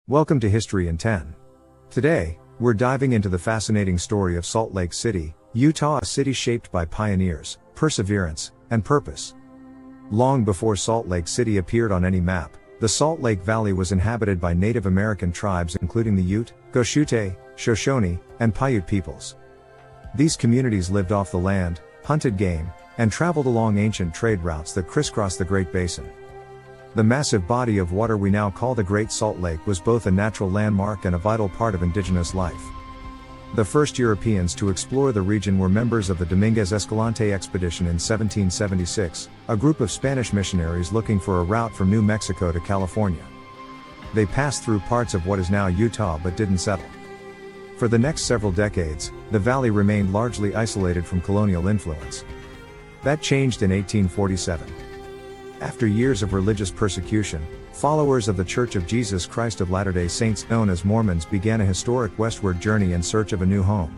Welcome to History in 10. Today, we're diving into the fascinating story of Salt Lake City, Utah, a city shaped by pioneers, perseverance, and purpose. Long before Salt Lake City appeared on any map, the Salt Lake Valley was inhabited by Native American tribes including the Ute, Goshute, Shoshone, and Paiute peoples. These communities lived off the land, hunted game, and traveled along ancient trade routes that crisscrossed the Great Basin. The massive body of water we now call the Great Salt Lake was both a natural landmark and a vital part of indigenous life. The first Europeans to explore the region were members of the Dominguez Escalante expedition in 1776, a group of Spanish missionaries looking for a route from New Mexico to California. They passed through parts of what is now Utah but didn't settle. For the next several decades, the valley remained largely isolated from colonial influence. That changed in 1847. After years of religious persecution, followers of the Church of Jesus Christ of Latter-day Saints, known as Mormons, began a historic westward journey in search of a new home.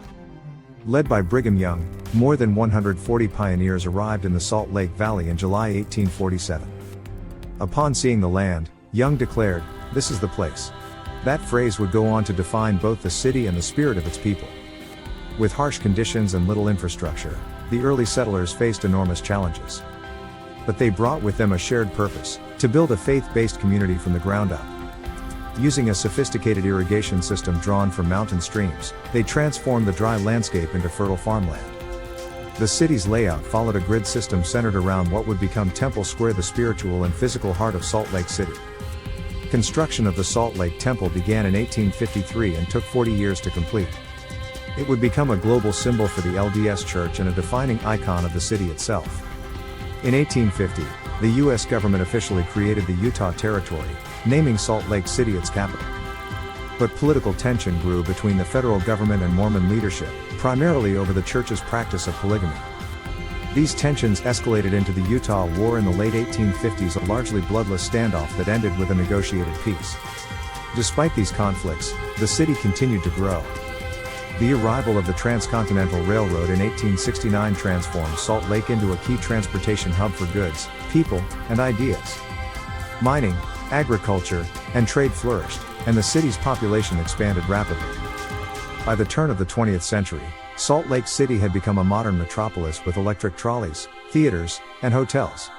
Led by Brigham Young, more than 140 pioneers arrived in the Salt Lake Valley in July 1847. Upon seeing the land, Young declared, "This is the place." That phrase would go on to define both the city and the spirit of its people. With harsh conditions and little infrastructure, the early settlers faced enormous challenges. But they brought with them a shared purpose: to build a faith-based community from the ground up. Using a sophisticated irrigation system drawn from mountain streams, they transformed the dry landscape into fertile farmland. The city's layout followed a grid system centered around what would become Temple Square, the spiritual and physical heart of Salt Lake City. Construction of the Salt Lake Temple began in 1853 and took 40 years to complete. It would become a global symbol for the LDS Church and a defining icon of the city itself. In 1850, the U.S. government officially created the Utah Territory, naming Salt Lake City its capital. But political tension grew between the federal government and Mormon leadership, primarily over the church's practice of polygamy. These tensions escalated into the Utah War in the late 1850s, a largely bloodless standoff that ended with a negotiated peace. Despite these conflicts, the city continued to grow. The arrival of the Transcontinental Railroad in 1869 transformed Salt Lake into a key transportation hub for goods, people, and ideas. Mining, agriculture, and trade flourished, and the city's population expanded rapidly. By the turn of the 20th century, Salt Lake City had become a modern metropolis with electric trolleys, theaters, and hotels.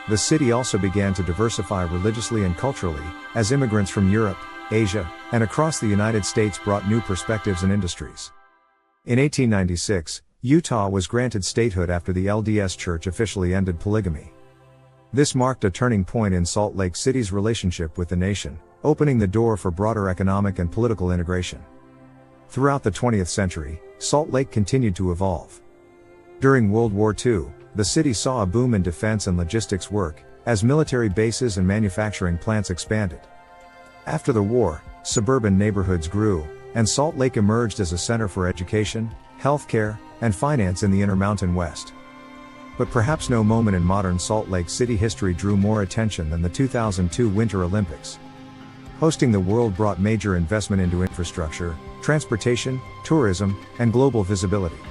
The city also began to diversify religiously and culturally, as immigrants from Europe, Asia, and across the United States brought new perspectives and industries. In 1896, Utah was granted statehood after the LDS Church officially ended polygamy. This marked a turning point in Salt Lake City's relationship with the nation, opening the door for broader economic and political integration. Throughout the 20th century, Salt Lake continued to evolve. During World War II, the city saw a boom in defense and logistics work, as military bases and manufacturing plants expanded. After the war, suburban neighborhoods grew, and Salt Lake emerged as a center for education, healthcare, and finance in the Intermountain West. But perhaps no moment in modern Salt Lake City history drew more attention than the 2002 Winter Olympics. Hosting the world brought major investment into infrastructure, transportation, tourism, and global visibility.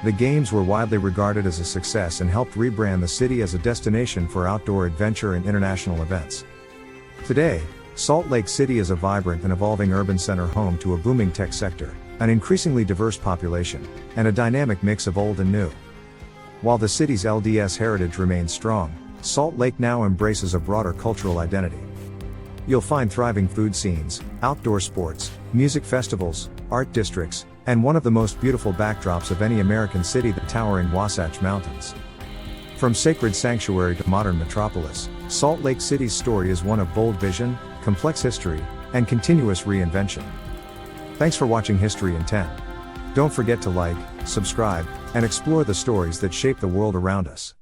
The Games were widely regarded as a success and helped rebrand the city as a destination for outdoor adventure and international events. Today, Salt Lake City is a vibrant and evolving urban center home to a booming tech sector, an increasingly diverse population, and a dynamic mix of old and new. While the city's LDS heritage remains strong, Salt Lake now embraces a broader cultural identity. You'll find thriving food scenes, outdoor sports, music festivals, art districts, and one of the most beautiful backdrops of any American city, the towering Wasatch Mountains. From sacred sanctuary to modern metropolis, Salt Lake City's story is one of bold vision, complex history, and continuous reinvention. Thanks for watching History in 10. Don't forget to like, subscribe, and explore the stories that shape the world around us.